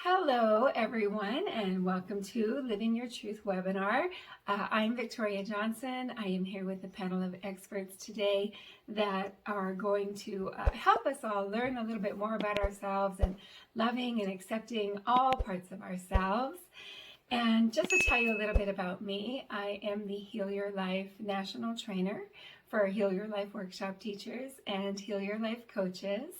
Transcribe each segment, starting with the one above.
Hello, everyone, and welcome to Living Your Truth webinar. I'm Victoria Johnson. I am here with a panel of experts today that are going to help us all learn a little bit more about ourselves and loving and accepting all parts of ourselves. And just to tell you a little bit about me, I am the Heal Your Life National Trainer for Heal Your Life workshop teachers and Heal Your Life coaches.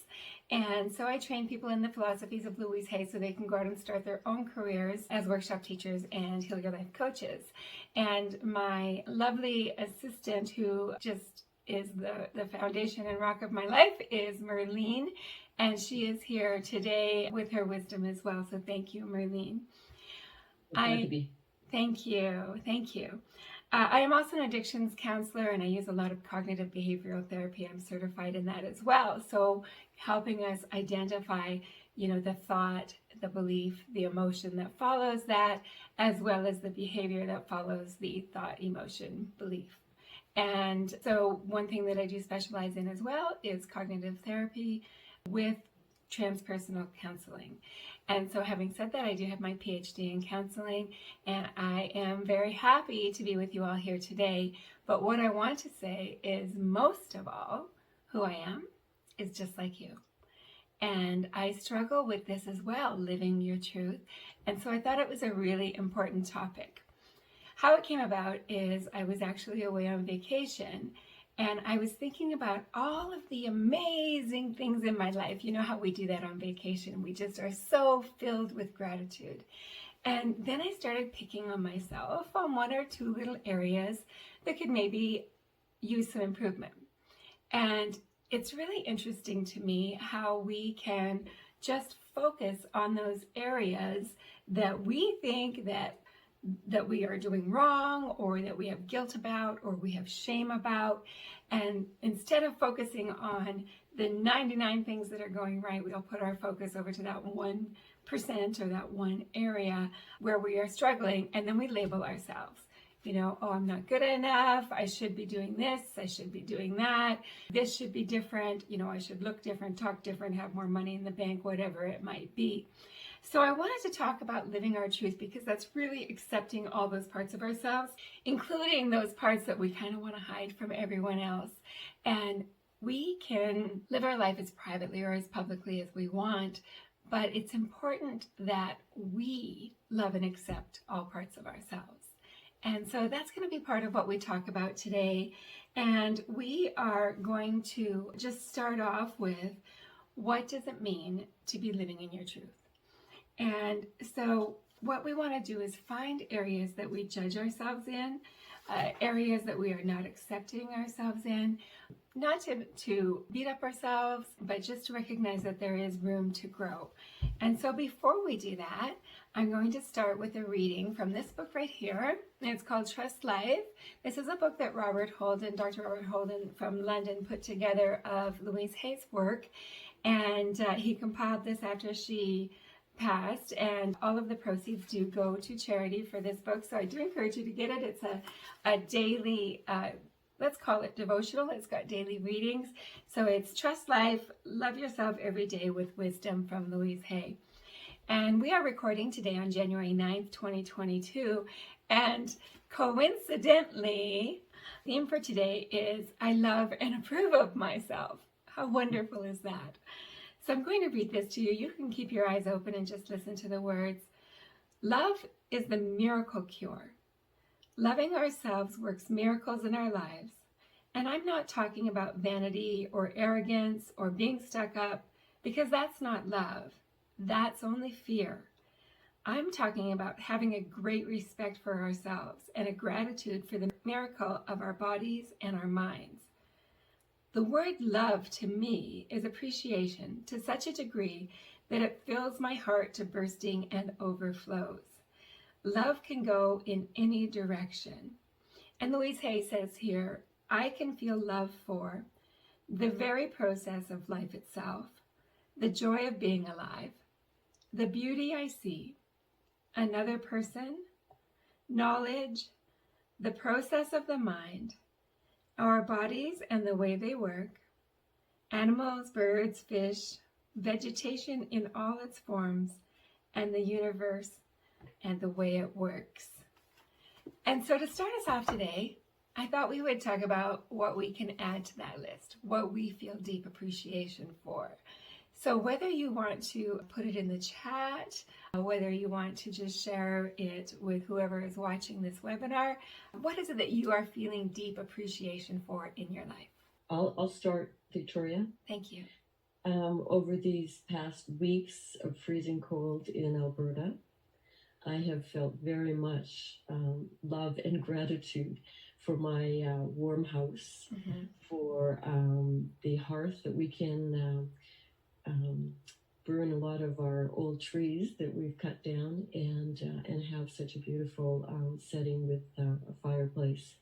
And so I train people in the philosophies of Louise Hay so they can go out and start their own careers as workshop teachers and Heal Your Life coaches. And my lovely assistant, who just is the foundation and rock of my life, is Merlene. And she is here today with her wisdom as well. So thank you, Merlene. Thank you. I am also an addictions counselor, and I use a lot of cognitive behavioral therapy. I'm certified in that as well. So helping us identify, the thought, the belief, the emotion that follows that, as well as the behavior that follows the thought, emotion, belief. And so one thing that I do specialize in as well is cognitive therapy with transpersonal counseling. And so having said that, I do have my PhD in counseling, and I am very happy to be with you all here today. But what I want to say is, most of all, who I am is just like you. And I struggle with this as well, living your truth. And so I thought it was a really important topic. How it came about is I was actually away on vacation, and I was thinking about all of the amazing things in my life. You know how we do that on vacation. We just are so filled with gratitude. And then I started picking on myself on one or two little areas that could maybe use some improvement. And it's really interesting to me how we can just focus on those areas that we think that we are doing wrong, or that we have guilt about, or we have shame about. And instead of focusing on the 99 things that are going right, we'll put our focus over to that 1% or that one area where we are struggling, and then we label ourselves. Oh, I'm not good enough. I should be doing this. I should be doing that. This should be different. I should look different, talk different, have more money in the bank, whatever it might be. So I wanted to talk about living our truth, because that's really accepting all those parts of ourselves, including those parts that we kind of want to hide from everyone else. And we can live our life as privately or as publicly as we want, but it's important that we love and accept all parts of ourselves. And so that's going to be part of what we talk about today. And we are going to just start off with, what does it mean to be living in your truth? And so what we want to do is find areas that we judge ourselves in, areas that we are not accepting ourselves in, not to beat up ourselves, but just to recognize that there is room to grow. And so before we do that, I'm going to start with a reading from this book right here. It's called Trust Life. This is a book that Dr. Robert Holden from London put together of Louise Hay's work. And he compiled this after she passed, and all of the proceeds do go to charity for this book. So I do encourage you to get it. It's a daily, let's call it devotional. It's got daily readings. So it's Trust Life, Love Yourself Every Day with Wisdom from Louise Hay. And we are recording today on January 9th, 2022. And coincidentally, the theme for today is I love and approve of myself. How wonderful is that? So I'm going to read this to you. You can keep your eyes open and just listen to the words. Love is the miracle cure. Loving ourselves works miracles in our lives. And I'm not talking about vanity or arrogance or being stuck up, because that's not love. That's only fear. I'm talking about having a great respect for ourselves and a gratitude for the miracle of our bodies and our minds. The word love to me is appreciation to such a degree that it fills my heart to bursting and overflows. Love can go in any direction. And Louise Hay says here, I can feel love for the very process of life itself, the joy of being alive, the beauty I see, another person, knowledge, the process of the mind, our bodies and the way they work, animals, birds, fish, vegetation in all its forms, and the universe and the way it works. And so to start us off today, I thought we would talk about what we can add to that list, what we feel deep appreciation for. So whether you want to put it in the chat, whether you want to just share it with whoever is watching this webinar, what is it that you are feeling deep appreciation for in your life? I'll start, Victoria. Thank you. Over these past weeks of freezing cold in Alberta, I have felt very much love and gratitude for my warm house, for the hearth that we can burn a lot of our old trees that we've cut down and have such a beautiful setting with a fireplace.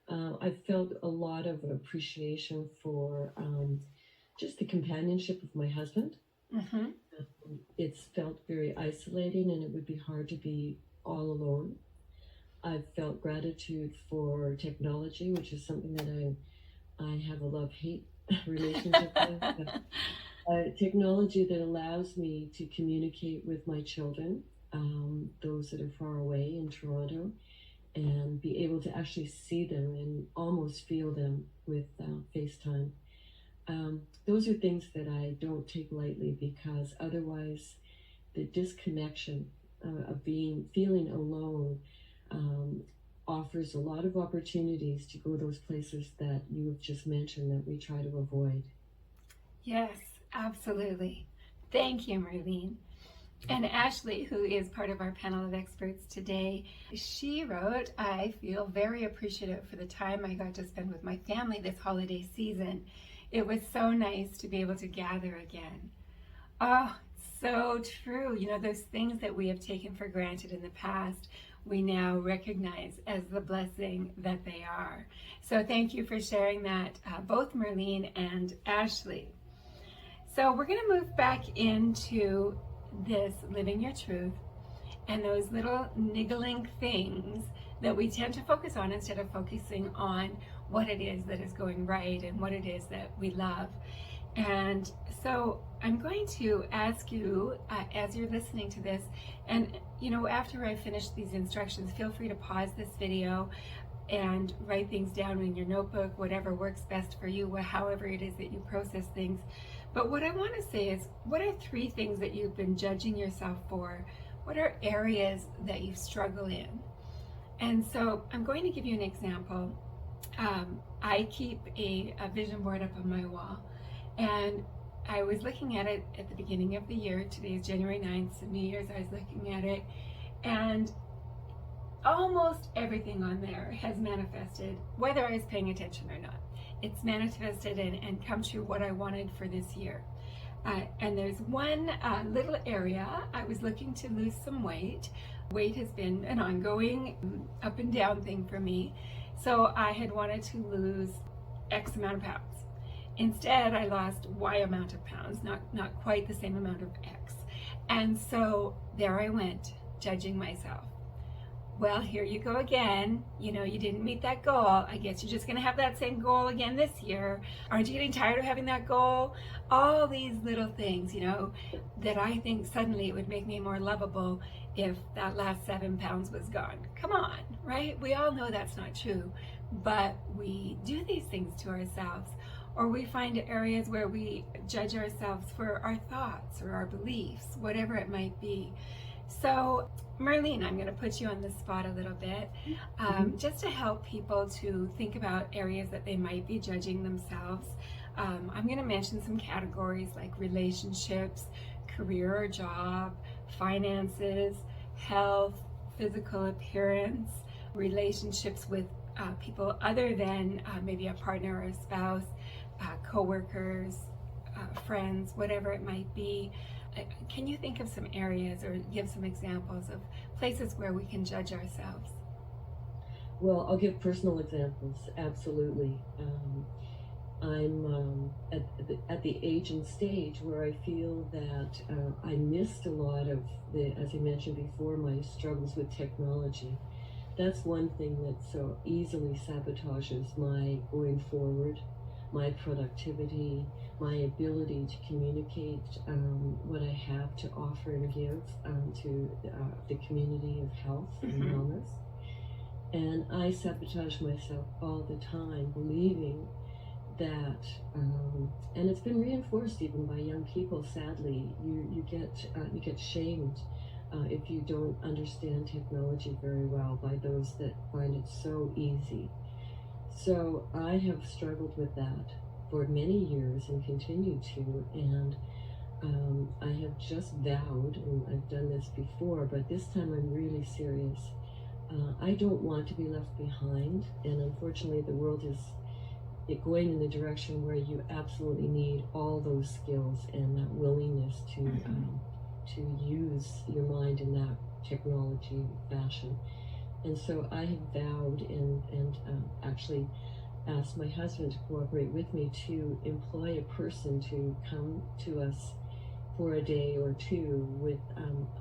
I've felt a lot of appreciation for just the companionship of my husband. It's felt very isolating, and it would be hard to be all alone. I've felt gratitude for technology, which is something that I have a love-hate relationship with. Technology that allows me to communicate with my children, those that are far away in Toronto, and be able to actually see them and almost feel them with FaceTime. Those are things that I don't take lightly, because otherwise the disconnection of feeling alone offers a lot of opportunities to go those places that you have just mentioned that we try to avoid. Yes, absolutely. Thank you, Marlene. And Ashley, who is part of our panel of experts today, she wrote, I feel very appreciative for the time I got to spend with my family this holiday season. It was so nice to be able to gather again. Oh, so true. You know, those things that we have taken for granted in the past, we now recognize as the blessing that they are. So thank you for sharing that, both Marlene and Ashley. So we're going to move back into this living your truth and those little niggling things that we tend to focus on instead of focusing on what it is that is going right and what it is that we love. And so I'm going to ask you, as you're listening to this, and you know, after I finish these instructions, feel free to pause this video and write things down in your notebook, whatever works best for you, however it is that you process things. But what I want to say is, what are 3 things that you've been judging yourself for? What are areas that you struggle in? And so I'm going to give you an example. I keep a vision board up on my wall, and I was looking at it at the beginning of the year. Today is January 9th, so New Year's. I was looking at it, and almost everything on there has manifested, whether I was paying attention or not. It's manifested and come true what I wanted for this year. And there's one little area. I was looking to lose some weight. Weight has been an ongoing up and down thing for me. So I had wanted to lose X amount of pounds. Instead, I lost Y amount of pounds, not quite the same amount of X. And so there I went, judging myself. Well, here you go again. You know, you didn't meet that goal. I guess you're just going to have that same goal again this year. Aren't you getting tired of having that goal? All these little things, you know, that I think suddenly it would make me more lovable if that last 7 pounds was gone. Come on, right? We all know that's not true, but we do these things to ourselves, or we find areas where we judge ourselves for our thoughts or our beliefs, whatever it might be. So, Marlene, I'm going to put you on the spot a little bit, just to help people to think about areas that they might be judging themselves. I'm going to mention some categories like relationships, career or job, finances, health, physical appearance, relationships with people other than maybe a partner or a spouse, coworkers, friends, whatever it might be. Can you think of some areas or give some examples of places where we can judge ourselves? Well, I'll give personal examples, absolutely. I'm at the age and stage where I feel that I missed a lot of as I mentioned before, my struggles with technology. That's one thing that so easily sabotages my going forward. my productivity, my ability to communicate what I have to offer and give to the community of health and wellness. And I sabotage myself all the time, believing that, and it's been reinforced even by young people. Sadly, you get shamed if you don't understand technology very well by those that find it so easy. So I have struggled with that for many years and continue to, and I have just vowed, and I've done this before, but this time I'm really serious. I don't want to be left behind, and unfortunately the world is going in the direction where you absolutely need all those skills and that willingness to use your mind in that technology fashion. And so I have vowed and actually asked my husband to cooperate with me to employ a person to come to us for a day or two with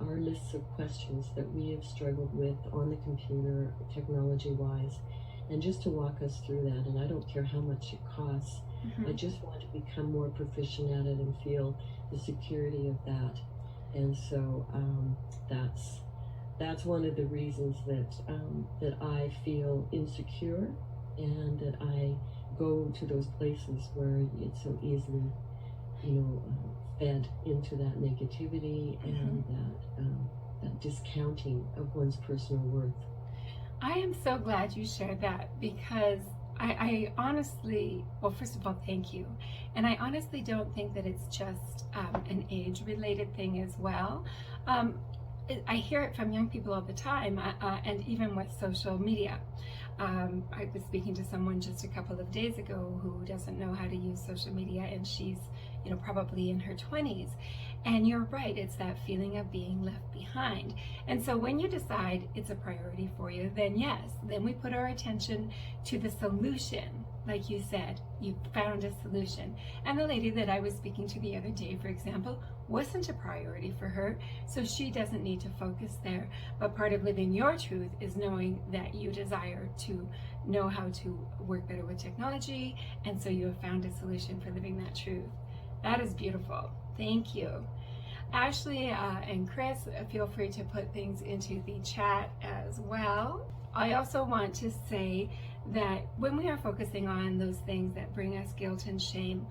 our lists of questions that we have struggled with on the computer, technology-wise, and just to walk us through that. And I don't care how much it costs. I just want to become more proficient at it and feel the security of that. And so that's one of the reasons that I feel insecure, and that I go to those places where it's so easily, fed into that negativity and that discounting of one's personal worth. I am so glad you shared that, because I honestly, well, first of all, thank you. And I honestly don't think that it's just an age-related thing as well. I hear it from young people all the time, and even with social media. I was speaking to someone just a couple of days ago who doesn't know how to use social media, and she's probably in her 20s. And you're right, it's that feeling of being left behind. And so when you decide it's a priority for you, then yes, then we put our attention to the solution. Like you said, you found a solution. And the lady that I was speaking to the other day, for example, wasn't a priority for her, so she doesn't need to focus there. But part of living your truth is knowing that you desire to know how to work better with technology, and so you have found a solution for living that truth. That is beautiful. Thank you. Ashley and Chris, feel free to put things into the chat as well. I also want to say that when we are focusing on those things that bring us guilt and shame,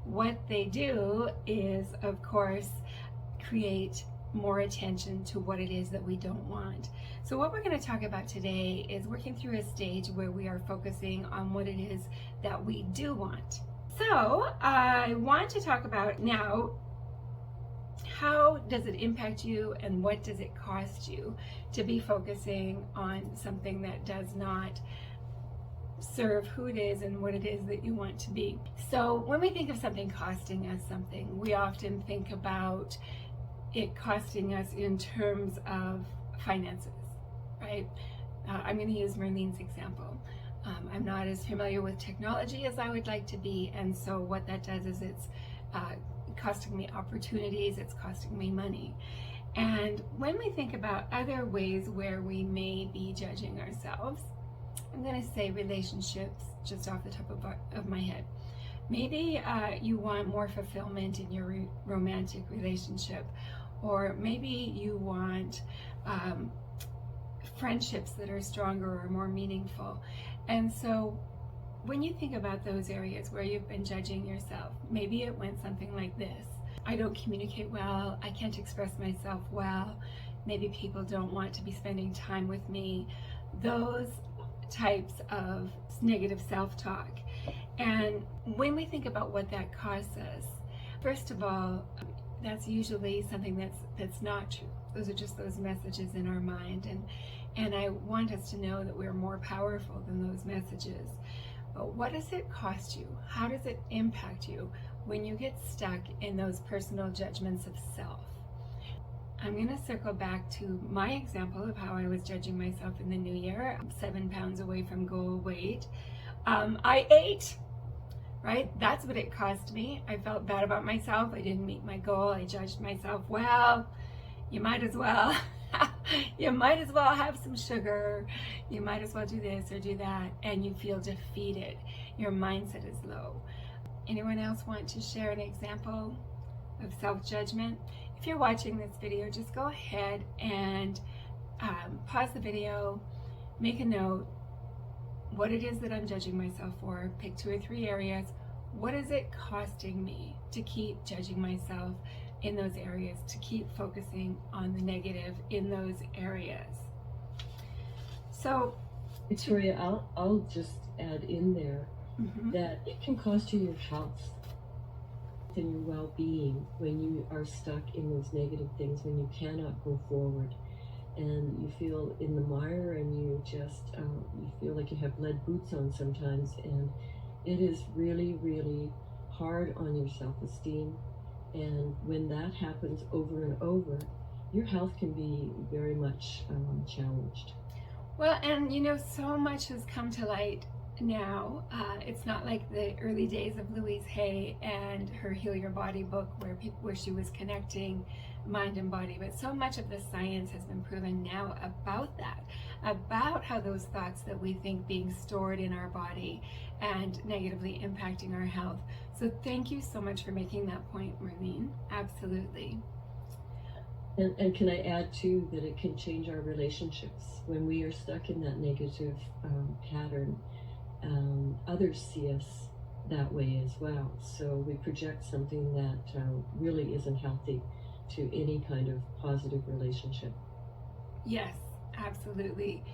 what they do is, of course, create more attention to what it is that we don't want. So what we're going to talk about today is working through a stage where we are focusing on what it is that we do want. So I want to talk about now, how does it impact you and what does it cost you to be focusing on something that does not serve who it is and what it is that you want to be. So when we think of something costing us something, we often think about it costing us in terms of finances, right? I'm going to use Marlene's example. I'm not as familiar with technology as I would like to be, and so what that does is it's costing me opportunities, it's costing me money. And when we think about other ways where we may be judging ourselves, I'm going to say relationships just off the top of my head. Maybe you want more fulfillment in your romantic relationship, or maybe you want friendships that are stronger or more meaningful. And so when you think about those areas where you've been judging yourself, maybe it went something like this. I don't communicate well, I can't express myself well, maybe people don't want to be spending time with me. Those types of negative self-talk. And when we think about what that costs us, first of all, that's usually something that's not true. Those are just those messages in our mind, and I want us to know that we're more powerful than those messages. But what does it cost you? How does it impact you when you get stuck in those personal judgments of self? I'm going to circle back to my example of how I was judging myself in the new year. I'm 7 pounds away from goal weight. I ate, right? That's what it cost me. I felt bad about myself. I didn't meet my goal. I judged myself. Well, you might as well. You might as well have some sugar. You might as well do this or do that. And you feel defeated. Your mindset is low. Anyone else want to share an example of self-judgment? If you're watching this video, just go ahead and pause the video, make a note, what it is that I'm judging myself for, pick 2 or 3 areas. What is it costing me to keep judging myself in those areas, to keep focusing on the negative in those areas? So, Victoria, I'll just add in there that it can cost you your health and your well-being when you are stuck in those negative things, when you cannot go forward and you feel in the mire and you just you feel like you have lead boots on sometimes, and it is really, really hard on your self-esteem. And when that happens over and over, your health can be very much challenged. Well, and you know, so much has come to light now. It's not like the early days of Louise Hay and her Heal Your Body book where she was connecting mind and body, but so much of the science has been proven now about that, about how those thoughts that we think being stored in our body and negatively impacting our health. So thank you so much for making that point, Marlene. Absolutely. And can I add too that it can change our relationships when we are stuck in that negative pattern. Others see us that way as well. So we project something that really isn't healthy to any kind of positive relationship. Yes, absolutely.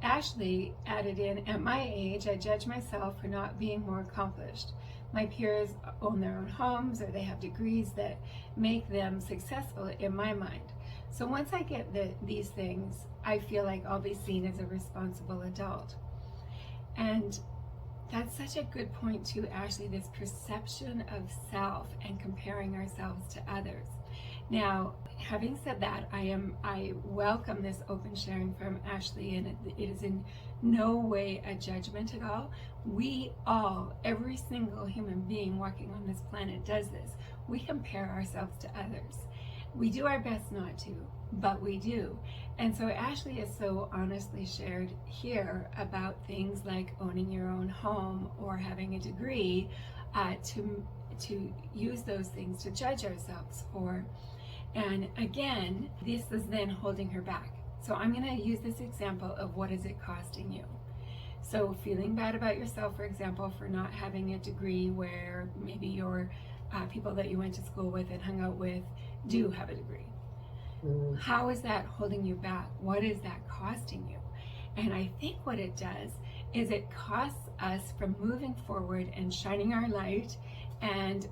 Ashley added in, at my age, I judge myself for not being more accomplished. My peers own their own homes or they have degrees that make them successful in my mind. So once I get these things, I feel like I'll be seen as a responsible adult. And that's such a good point too, Ashley, this perception of self and comparing ourselves to others. Now, having said that, I welcome this open sharing from Ashley, and it is in no way a judgment at all. We all, every single human being walking on this planet does this. We compare ourselves to others. We do our best not to, but we do. And so Ashley has so honestly shared here about things like owning your own home or having a degree, to use those things to judge ourselves for. And again, this is then holding her back. So I'm going to use this example of what is it costing you. So feeling bad about yourself, for example, for not having a degree where maybe your people that you went to school with and hung out with do have a degree. How is that holding you back? What is that costing you? And I think what it does is it costs us from moving forward and shining our light and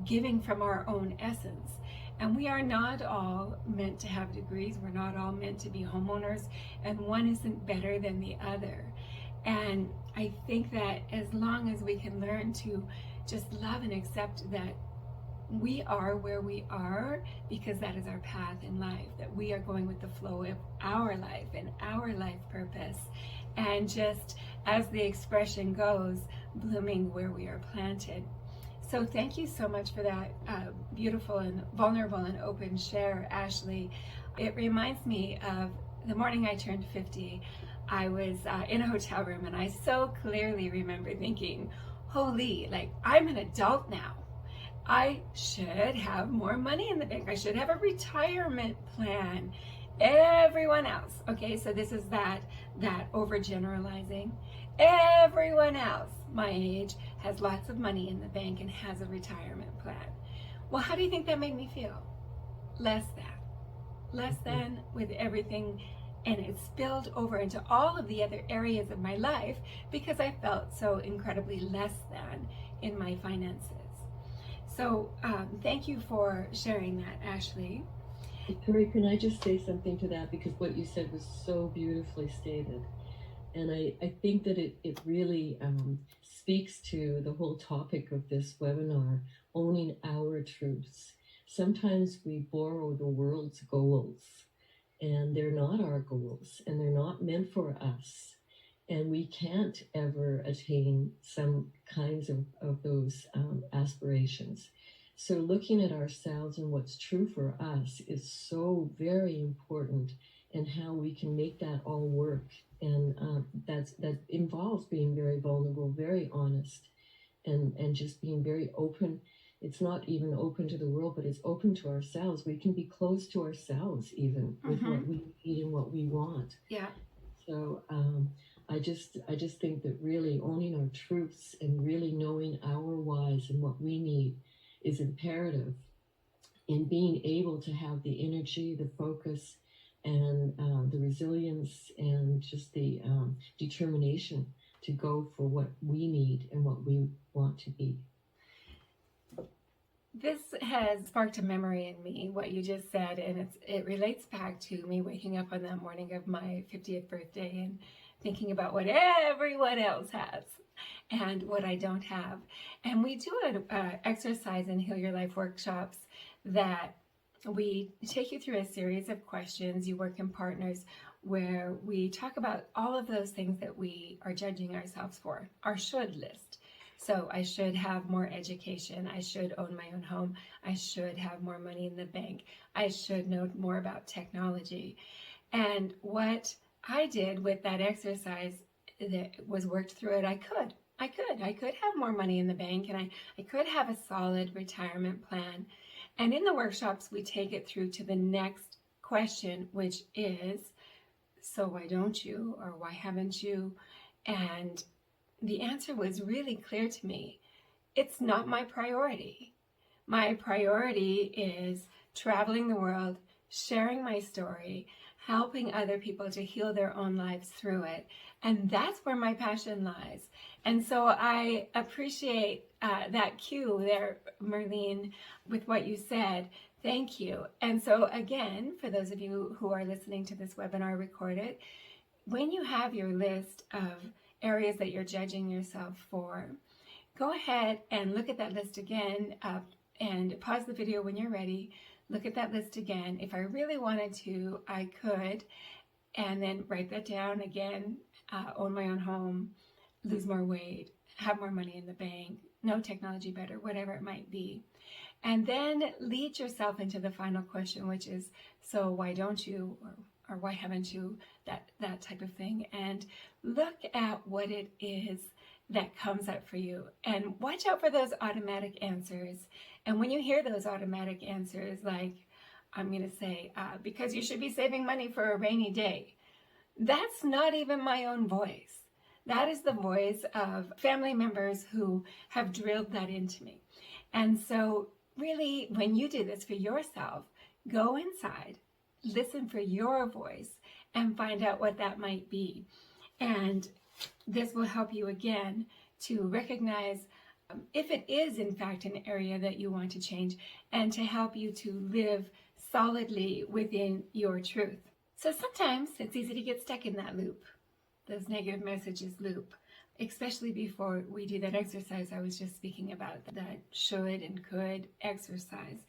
giving from our own essence. And we are not all meant to have degrees. We're not all meant to be homeowners, and one isn't better than the other. And I think that as long as we can learn to just love and accept that we are where we are because that is our path in life, that we are going with the flow of our life and our life purpose, and just as the expression goes, blooming where we are planted. So thank you so much for that beautiful and vulnerable and open share, Ashley. It reminds me of the morning I turned 50. I was in a hotel room, and I so clearly remember thinking, holy, like, I'm an adult now. I should have more money in the bank. I should have a retirement plan. Everyone else, okay, so this is that overgeneralizing. Everyone else my age has lots of money in the bank and has a retirement plan. Well, how do you think that made me feel? Less than with everything, and it spilled over into all of the other areas of my life because I felt so incredibly less than in my finances. So thank you for sharing that, Ashley. Victoria, can I just say something to that, because what you said was so beautifully stated. And I think that it really speaks to the whole topic of this webinar, owning our truths. Sometimes we borrow the world's goals, and they're not our goals, and they're not meant for us. And we can't ever attain some kinds of those aspirations. So looking at ourselves and what's true for us is so very important, and how we can make that all work. And that involves being very vulnerable, very honest, and just being very open. It's not even open to the world, but it's open to ourselves. We can be close to ourselves even with what we need and what we want. Yeah. So I just think that really owning our truths and really knowing our whys and what we need is imperative in being able to have the energy, the focus, and the resilience, and just the determination to go for what we need and what we want to be. This has sparked a memory in me, what you just said, and it relates back to me waking up on that morning of my 50th birthday and thinking about what everyone else has and what I don't have. And we do an exercise in Heal Your Life workshops that we take you through a series of questions. You work in partners where we talk about all of those things that we are judging ourselves for, our should list. So I should have more education. I should own my own home. I should have more money in the bank. I should know more about technology. And what I did with that exercise that was worked through it, I could have more money in the bank, and I could have a solid retirement plan. And in the workshops, we take it through to the next question, which is, so why don't you, or why haven't you? And the answer was really clear to me. It's not my priority. My priority is traveling the world, sharing my story, helping other people to heal their own lives through it. And that's where my passion lies. And so I appreciate that cue there, Merlene, with what you said. Thank you. And so again, for those of you who are listening to this webinar recorded, when you have your list of areas that you're judging yourself for, go ahead and look at that list again and pause the video when you're ready. Look at that list again. If I really wanted to, I could, and then write that down again. Own my own home, lose more weight, have more money in the bank, know technology better, whatever it might be. And then lead yourself into the final question, which is, so why don't you, or why haven't you, that type of thing. And look at what it is that comes up for you. And watch out for those automatic answers. And when you hear those automatic answers, like, I'm going to say, because you should be saving money for a rainy day, that's not even my own voice. That is the voice of family members who have drilled that into me. And so really, when you do this for yourself, go inside, listen for your voice, and find out what that might be. And this will help you again to recognize if it is in fact an area that you want to change, and to help you to live solidly within your truth. So sometimes it's easy to get stuck in that loop, those negative messages loop, especially before we do that exercise I was just speaking about, that should and could exercise.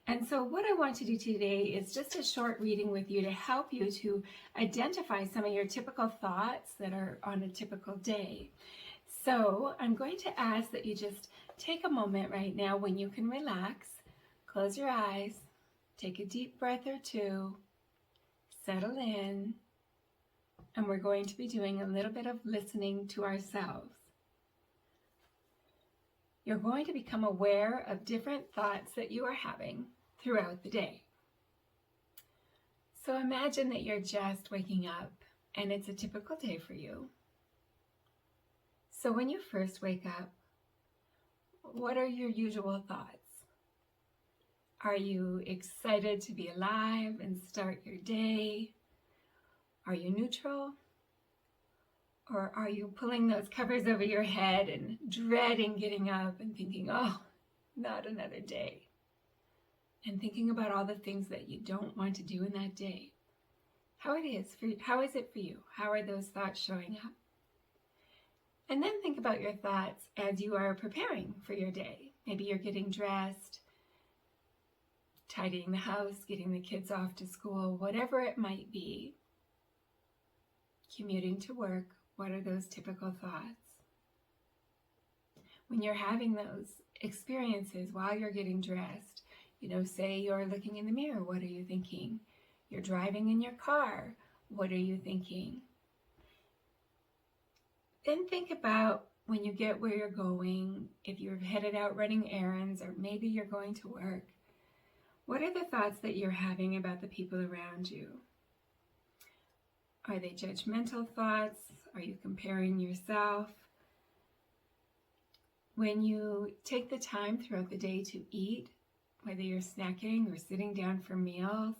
And so what I want to do today is just a short reading with you to help you to identify some of your typical thoughts that are on a typical day. So I'm going to ask that you just take a moment right now when you can relax, close your eyes, take a deep breath or two, settle in, and we're going to be doing a little bit of listening to ourselves. You're going to become aware of different thoughts that you are having throughout the day. So imagine that you're just waking up and it's a typical day for you. So when you first wake up, what are your usual thoughts? Are you excited to be alive and start your day? Are you neutral? Or are you pulling those covers over your head and dreading getting up and thinking, oh, not another day? And thinking about all the things that you don't want to do in that day. How is it for you? How are those thoughts showing up? And then think about your thoughts as you are preparing for your day. Maybe you're getting dressed, tidying the house, getting the kids off to school, whatever it might be. Commuting to work, what are those typical thoughts? When you're having those experiences while you're getting dressed, say you're looking in the mirror, what are you thinking? You're driving in your car, what are you thinking? Then think about when you get where you're going, if you're headed out running errands, or maybe you're going to work, what are the thoughts that you're having about the people around you? Are they judgmental thoughts? Are you comparing yourself? When you take the time throughout the day to eat, whether you're snacking or sitting down for meals,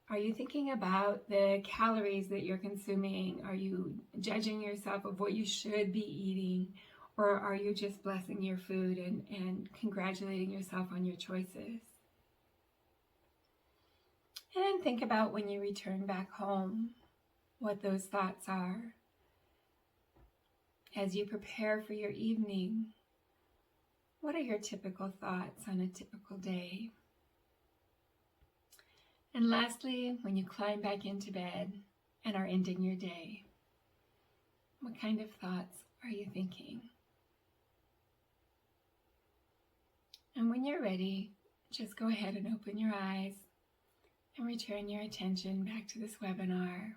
are you thinking about the calories that you're consuming? Are you judging yourself of what you should be eating? Or are you just blessing your food and congratulating yourself on your choices? And then think about when you return back home, what those thoughts are. As you prepare for your evening, what are your typical thoughts on a typical day? And lastly, when you climb back into bed and are ending your day, what kind of thoughts are you thinking? And when you're ready, just go ahead and open your eyes and return your attention back to this webinar.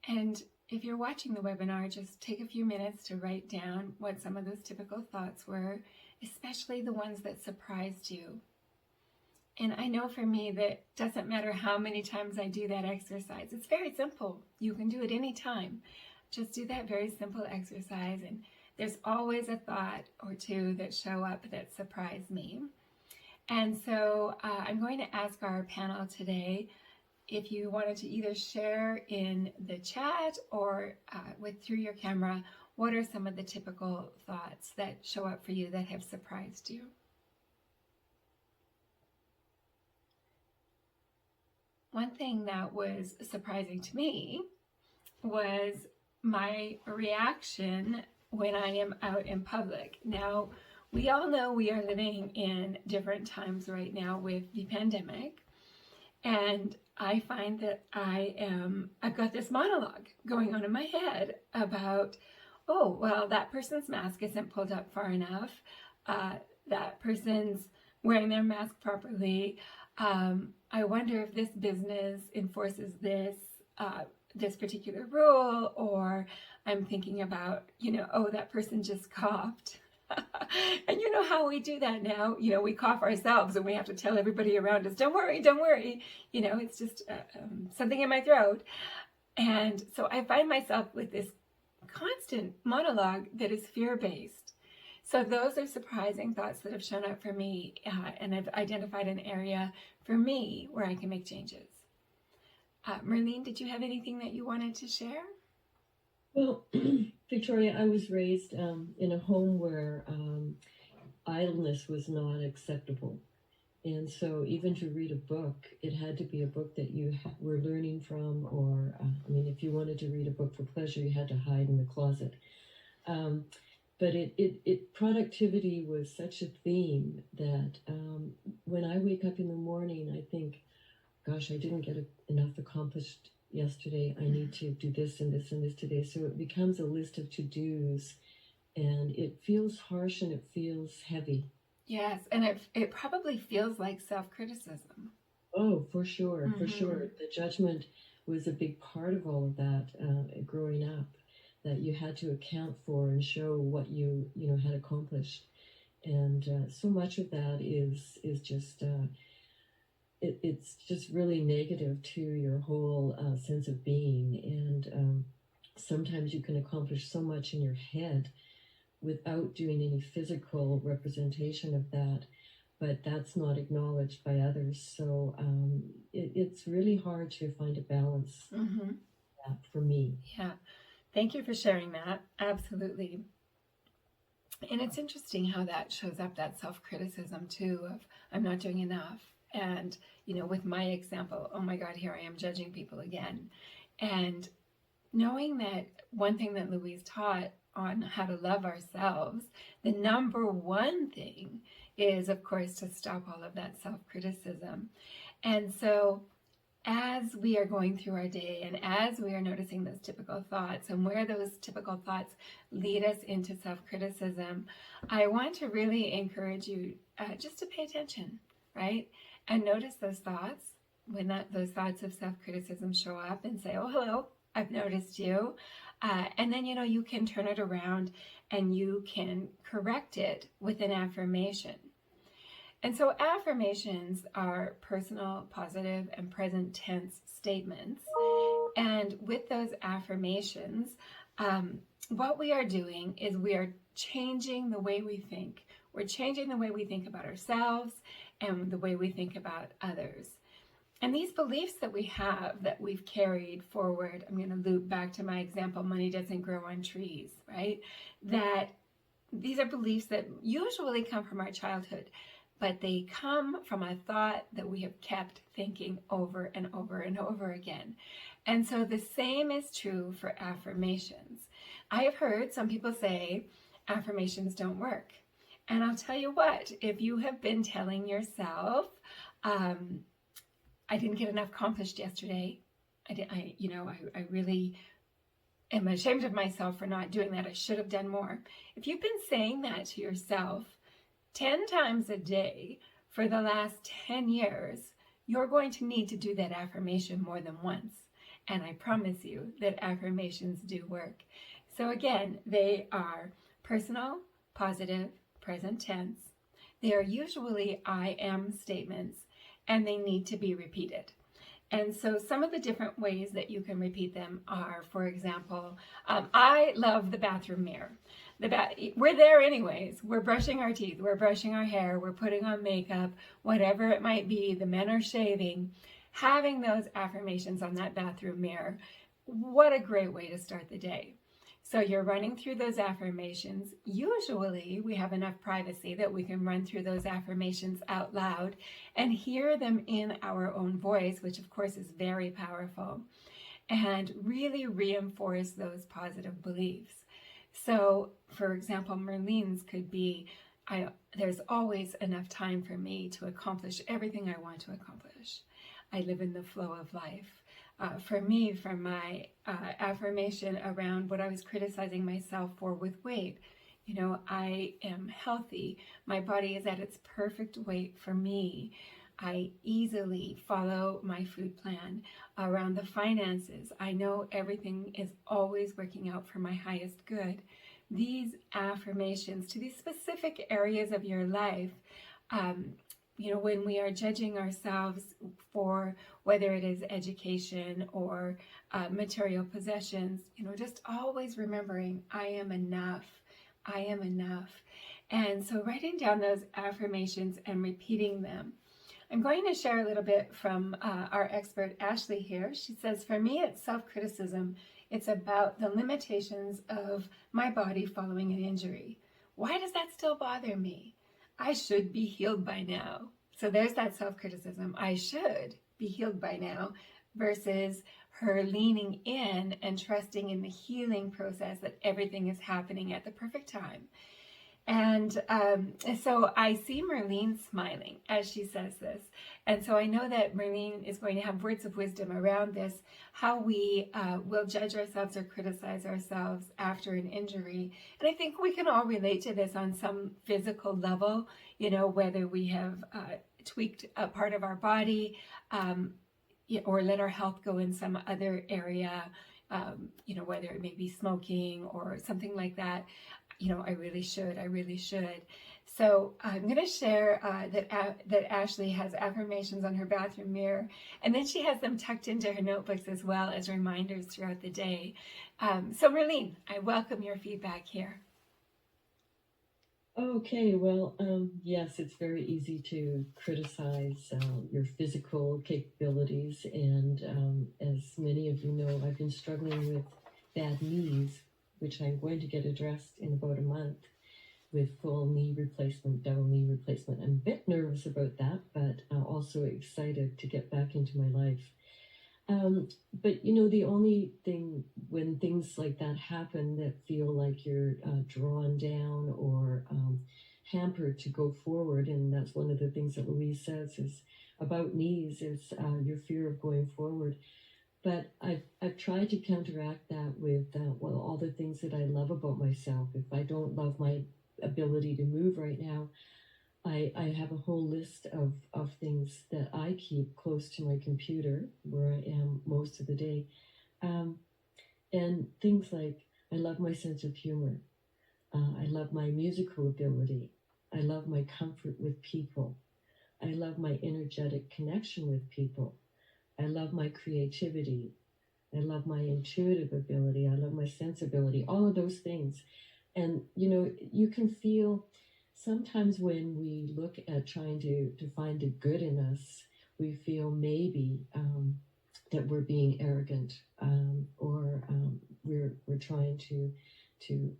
And if you're watching the webinar, just take a few minutes to write down what some of those typical thoughts were, especially the ones that surprised you. And I know for me that doesn't matter how many times I do that exercise. It's very simple. You can do it anytime. Just do that very simple exercise, and there's always a thought or two that show up that surprise me. And so I'm going to ask our panel today if you wanted to either share in the chat or through your camera, what are some of the typical thoughts that show up for you that have surprised you? One thing that was surprising to me was my reaction when I am out in public. Now, we all know we are living in different times right now with the pandemic, and I find that I've got this monologue going on in my head about, oh, well, that person's mask isn't pulled up far enough. That person's wearing their mask properly. I wonder if this business enforces this particular rule, or I'm thinking about, oh, that person just coughed. And you know how we do that now, we cough ourselves and we have to tell everybody around us, don't worry, it's just something in my throat. And so I find myself with this constant monologue that is fear-based. So those are surprising thoughts that have shown up for me, and I've identified an area for me where I can make changes. Merlene, did you have anything that you wanted to share? Well, Victoria, I was raised in a home where idleness was not acceptable. And so even to read a book, it had to be a book that you were learning from, or, if you wanted to read a book for pleasure, you had to hide in the closet. But productivity was such a theme that when I wake up in the morning, I think, gosh, I didn't get enough accomplished yesterday. I need to do this and this and this today. So it becomes a list of to-dos, and it feels harsh and it feels heavy. Yes, and it probably feels like self-criticism. Oh, for sure, for sure. The judgment was a big part of all of that growing up, that you had to account for and show what you had accomplished. And so much of that is just it's just really negative to your whole sense of being. And sometimes you can accomplish so much in your head without doing any physical representation of that, but that's not acknowledged by others. So it's really hard to find a balance for me. Yeah, thank you for sharing that. Absolutely. And it's interesting how that shows up, that self-criticism too, of I'm not doing enough. And, with my example, oh my God, here I am judging people again. And knowing that one thing that Louise taught on how to love ourselves, the number one thing is, of course, to stop all of that self-criticism. And so as we are going through our day and as we are noticing those typical thoughts and where those typical thoughts lead us into self-criticism, I want to really encourage you just to pay attention, right? And notice those thoughts when those thoughts of self-criticism show up, and say, oh, hello, I've noticed you. And then, you can turn it around and you can correct it with an affirmation. And so affirmations are personal, positive, and present tense statements. And with those affirmations, what we are doing is we are changing the way we think. We're changing the way we think about ourselves and the way we think about others. And these beliefs that we have, that we've carried forward, I'm going to loop back to my example, money doesn't grow on trees, right? That these are beliefs that usually come from our childhood, but they come from a thought that we have kept thinking over and over and over again. And so the same is true for affirmations. I have heard some people say affirmations don't work. And I'll tell you what, if you have been telling yourself, I didn't get enough accomplished yesterday. I really am ashamed of myself for not doing that. I should have done more. If you've been saying that to yourself 10 times a day for the last 10 years, you're going to need to do that affirmation more than once. And I promise you that affirmations do work. So again, they are personal, positive, present tense. They are usually I am statements, and they need to be repeated. And so some of the different ways that you can repeat them are, for example, I love the bathroom mirror. We're there anyways. We're brushing our teeth, we're brushing our hair, we're putting on makeup, whatever it might be, the men are shaving. Having those affirmations on that bathroom mirror, what a great way to start the day. So you're running through those affirmations. Usually we have enough privacy that we can run through those affirmations out loud and hear them in our own voice, which of course is very powerful, and really reinforce those positive beliefs. So for example, Merlene's could be, there's always enough time for me to accomplish everything I want to accomplish. I live in the flow of life. For me, from my affirmation around what I was criticizing myself for with weight, I am healthy. My body is at its perfect weight for me. I easily follow my food plan. Around the finances, I know everything is always working out for my highest good. These affirmations to these specific areas of your life, when we are judging ourselves for whether it is education or material possessions, just always remembering I am enough. I am enough. And so writing down those affirmations and repeating them. I'm going to share a little bit from our expert Ashley here. She says, for me, it's self-criticism. It's about the limitations of my body following an injury. Why does that still bother me? I should be healed by now. So there's that self-criticism. I should be healed by now, versus her leaning in and trusting in the healing process, that everything is happening at the perfect time. And so I see Merlene smiling as she says this. And so I know that Merlene is going to have words of wisdom around this, how we will judge ourselves or criticize ourselves after an injury. And I think we can all relate to this on some physical level, whether we have tweaked a part of our body or let our health go in some other area, whether it may be smoking or something like that. I really should. So I'm going to share that Ashley has affirmations on her bathroom mirror, and then she has them tucked into her notebooks as well as reminders throughout the day. So Merlene, I welcome your feedback here. Okay, well, yes, it's very easy to criticize your physical capabilities, and as many of you know, I've been struggling with bad knees, which I'm going to get addressed in about a month with full knee replacement, double knee replacement. I'm a bit nervous about that, but also excited to get back into my life. But the only thing when things like that happen that feel like you're drawn down or hampered to go forward, and that's one of the things that Louise says is about knees, is your fear of going forward. But I've tried to counteract that with all the things that I love about myself. If I don't love my ability to move right now, I have a whole list of things that I keep close to my computer where I am most of the day. And things like, I love my sense of humor. I love my musical ability. I love my comfort with people. I love my energetic connection with people. I love my creativity. I love my intuitive ability. I love my sensibility, all of those things. And, you can feel sometimes when we look at trying to find the good in us, we feel maybe that we're being arrogant, or we're trying to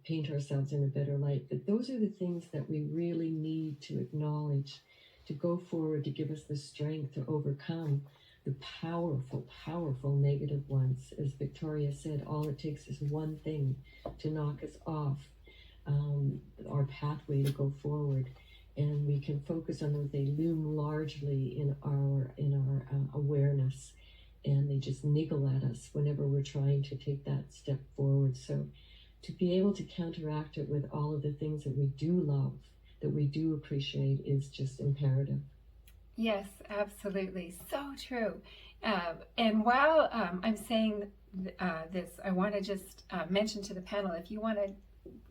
paint ourselves in a better light. But those are the things that we really need to acknowledge, to go forward, to give us the strength to overcome the powerful, powerful negative ones. As Victoria said, all it takes is one thing to knock us off our pathway to go forward, and we can focus on those. They loom largely in our awareness, and they just niggle at us whenever we're trying to take that step forward. So to be able to counteract it with all of the things that we do love, that we do appreciate, is just imperative. Yes, absolutely. So true. And while I'm saying this, I want to just mention to the panel, if you want to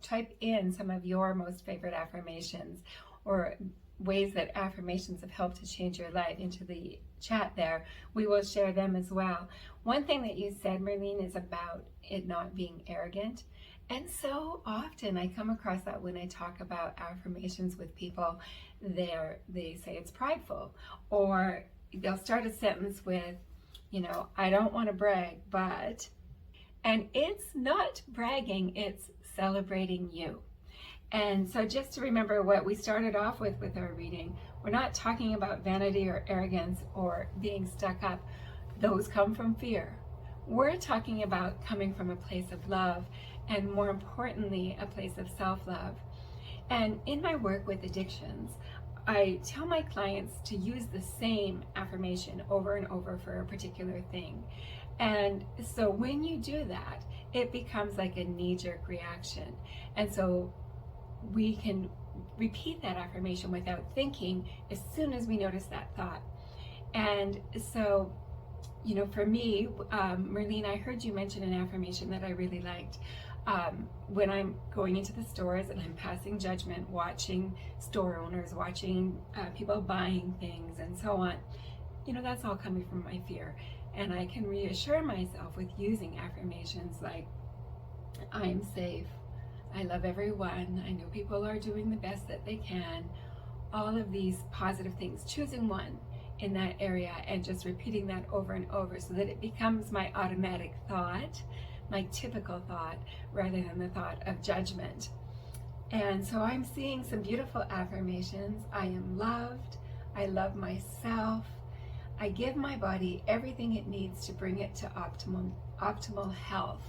type in some of your most favorite affirmations or ways that affirmations have helped to change your life into the chat there, we will share them as well. One thing that you said, Marlene, is about it not being arrogant. And so often I come across that when I talk about affirmations with people, they say it's prideful, or they'll start a sentence with, I don't want to brag, but, and it's not bragging, it's celebrating you. And so just to remember what we started off with our reading, we're not talking about vanity or arrogance or being stuck up. Those come from fear. We're talking about coming from a place of love, and more importantly, a place of self-love. And in my work with addictions, I tell my clients to use the same affirmation over and over for a particular thing. And so when you do that, it becomes like a knee-jerk reaction. And so we can repeat that affirmation without thinking as soon as we notice that thought. And so, for me, Marlene, I heard you mention an affirmation that I really liked. When I'm going into the stores and I'm passing judgment, watching store owners, watching people buying things and so on, that's all coming from my fear. And I can reassure myself with using affirmations like, I'm safe, I love everyone, I know people are doing the best that they can, all of these positive things, choosing one in that area and just repeating that over and over so that it becomes my automatic thought, my typical thought, rather than the thought of judgment. And so I'm seeing some beautiful affirmations. I am loved, I love myself, I give my body everything it needs to bring it to optimal health.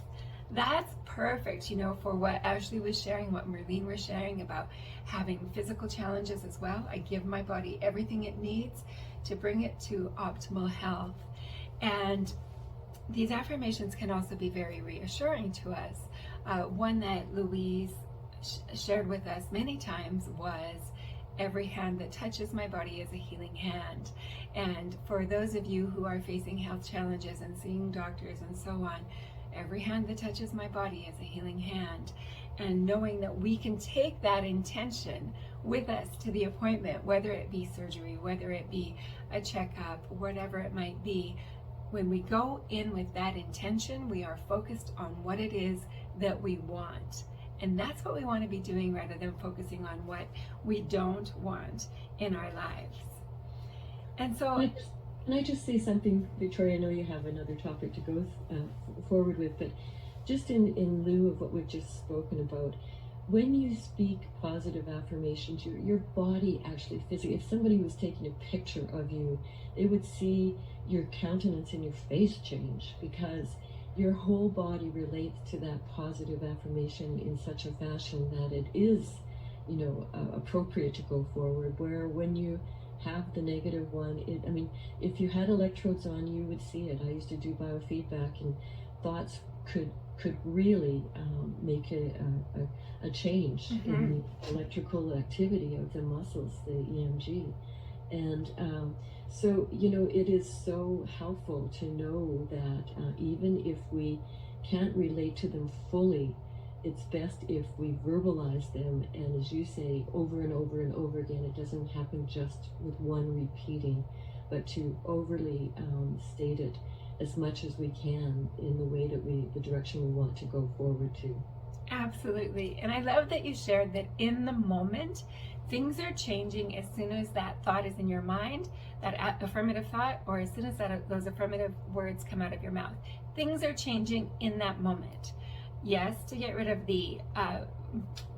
That's perfect, for what Ashley was sharing, what Marlene was sharing about having physical challenges as well. I give my body everything it needs to bring it to optimal health. And these affirmations can also be very reassuring to us. One that Louise shared with us many times was, every hand that touches my body is a healing hand. And for those of you who are facing health challenges and seeing doctors and so on, every hand that touches my body is a healing hand. And knowing that we can take that intention with us to the appointment, whether it be surgery, whether it be a checkup, whatever it might be, when we go in with that intention, we are focused on what it is that we want. And that's what we want to be doing rather than focusing on what we don't want in our lives. And so... Can I just say something, Victoria? I know you have another topic to go forward with, but just in lieu of what we've just spoken about, when you speak positive affirmations, your body actually physically, if somebody was taking a picture of you, they would see your countenance and your face change, because your whole body relates to that positive affirmation in such a fashion that it is, appropriate to go forward. Where when you have the negative one, if you had electrodes on, you would see it. I used to do biofeedback, and thoughts could really make a change in the electrical activity of the muscles, the EMG. And so, it is so helpful to know that even if we can't relate to them fully, it's best if we verbalize them, and as you say, over and over and over again. It doesn't happen just with one repeating, but to overly state it as much as we can in the way that the direction we want to go forward to. Absolutely. And I love that you shared that in the moment, things are changing as soon as that thought is in your mind, that affirmative thought, or as soon as those affirmative words come out of your mouth. Things are changing in that moment. Yes, to get rid of the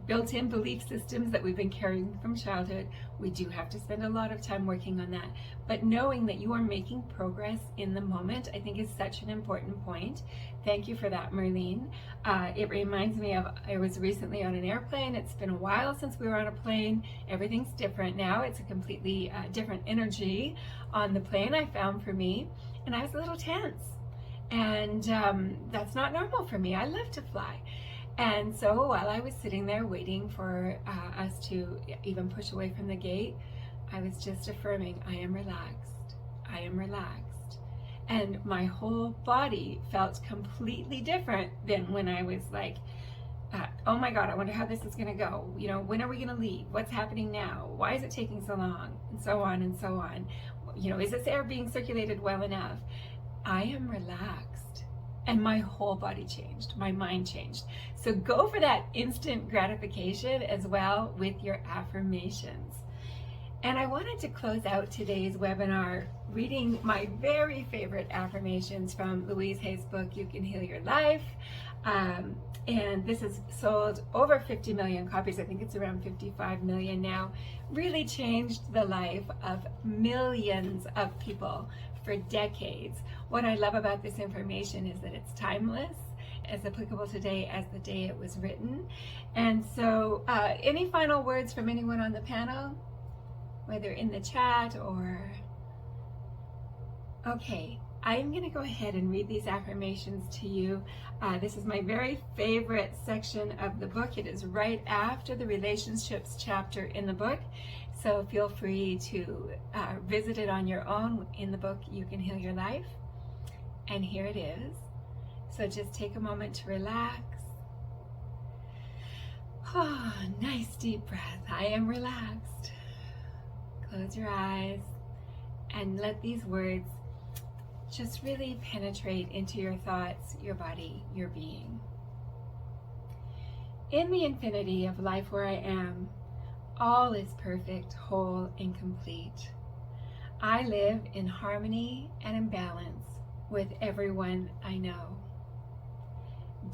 built-in belief systems that we've been carrying from childhood, we do have to spend a lot of time working on that. But knowing that you are making progress in the moment, I think is such an important point. Thank you for that, Merlene. It reminds me of, I was recently on an airplane. It's been a while since we were on a plane. Everything's different now. It's a completely different energy on the plane, I found, for me. And I was a little tense. And that's not normal for me. I love to fly. And so while I was sitting there waiting for us to even push away from the gate, I was just affirming, I am relaxed. I am relaxed. And my whole body felt completely different than when I was like, oh my God, I wonder how this is going to go. You know, when are we going to leave? What's happening now? Why is it taking so long? And so on and so on. You know, is this air being circulated well enough? I am relaxed. And my whole body changed, my mind changed. So go for that instant gratification as well with your affirmations. And I wanted to close out today's webinar reading my very favorite affirmations from Louise Hay's book, You Can Heal Your Life. And this has sold over 50 million copies. I think it's around 55 million now. Really changed the life of millions of people for decades. What I love about this information is that it's timeless, as applicable today as the day it was written. And so any final words from anyone on the panel, whether in the chat or... Okay, I'm going to go ahead and read these affirmations to you. This is my very favorite section of the book. It is right after the relationships chapter in the book. So feel free to visit it on your own in the book, You Can Heal Your Life. And here it is. So just take a moment to relax. Oh, nice deep breath. I am relaxed. Close your eyes and let these words just really penetrate into your thoughts, your body, your being. In the infinity of life where I am, all is perfect, whole, and complete. I live in harmony and in balance with everyone I know.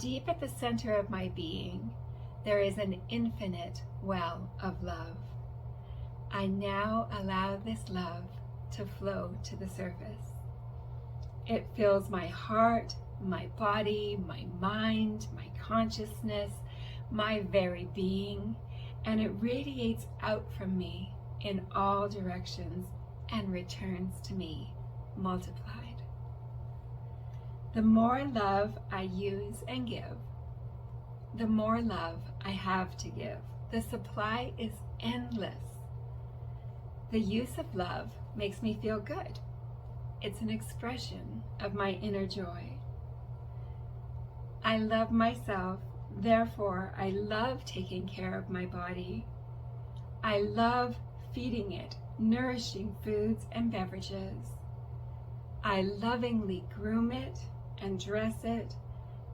Deep at the center of my being, there is an infinite well of love. I now allow this love to flow to the surface. It fills my heart, my body, my mind, my consciousness, my very being, and it radiates out from me in all directions and returns to me multiplied. The more love I use and give, the more love I have to give. The supply is endless. The use of love makes me feel good. It's an expression of my inner joy. I love myself, therefore I love taking care of my body. I love feeding it nourishing foods and beverages. I lovingly groom it and dress it,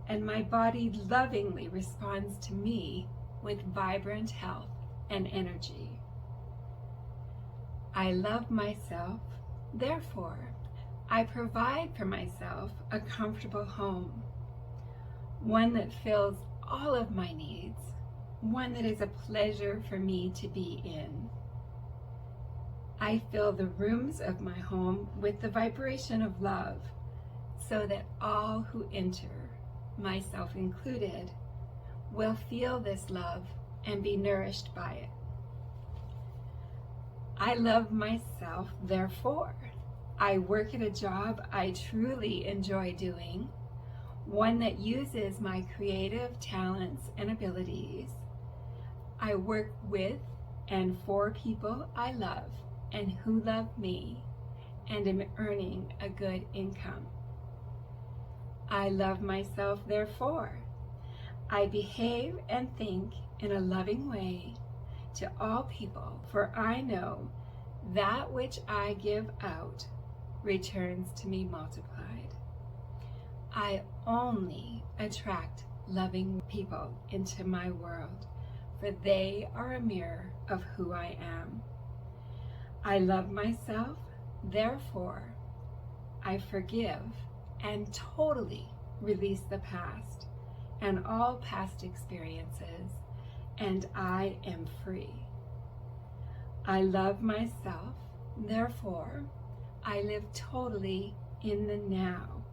and my body lovingly responds to me with vibrant health and energy. I love myself, therefore I provide for myself a comfortable home, one that fills all of my needs, one that is a pleasure for me to be in. I fill the rooms of my home with the vibration of love, so that all who enter, myself included, will feel this love and be nourished by it. I love myself, therefore I work at a job I truly enjoy doing, one that uses my creative talents and abilities. I work with and for people I love and who love me, and am earning a good income. I love myself, therefore. I behave and think in a loving way to all people, for I know that which I give out returns to me multiplied. I only attract loving people into my world, for they are a mirror of who I am. I love myself, therefore I forgive and totally release the past and all past experiences, and I am free. I love myself, therefore I live totally in the now,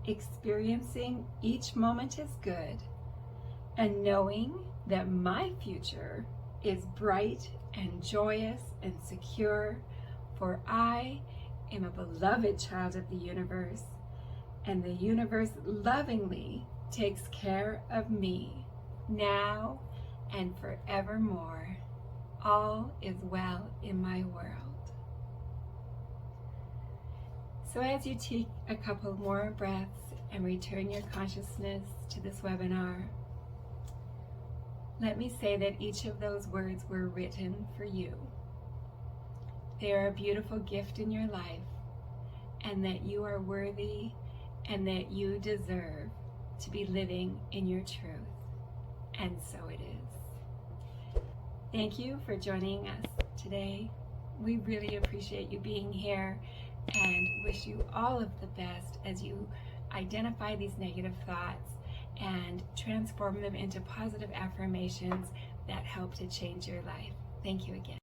experiencing each moment as good and knowing that my future is bright and joyous and secure, for I am a beloved child of the universe, and the universe lovingly takes care of me now and forevermore. All is well in my world. So as you take a couple more breaths and return your consciousness to this webinar, let me say that each of those words were written for you. They are a beautiful gift in your life, and that you are worthy and that you deserve to be living in your truth. And so it is. Thank you for joining us today. We really appreciate you being here and wish you all of the best as you identify these negative thoughts and transform them into positive affirmations that help to change your life. Thank you again.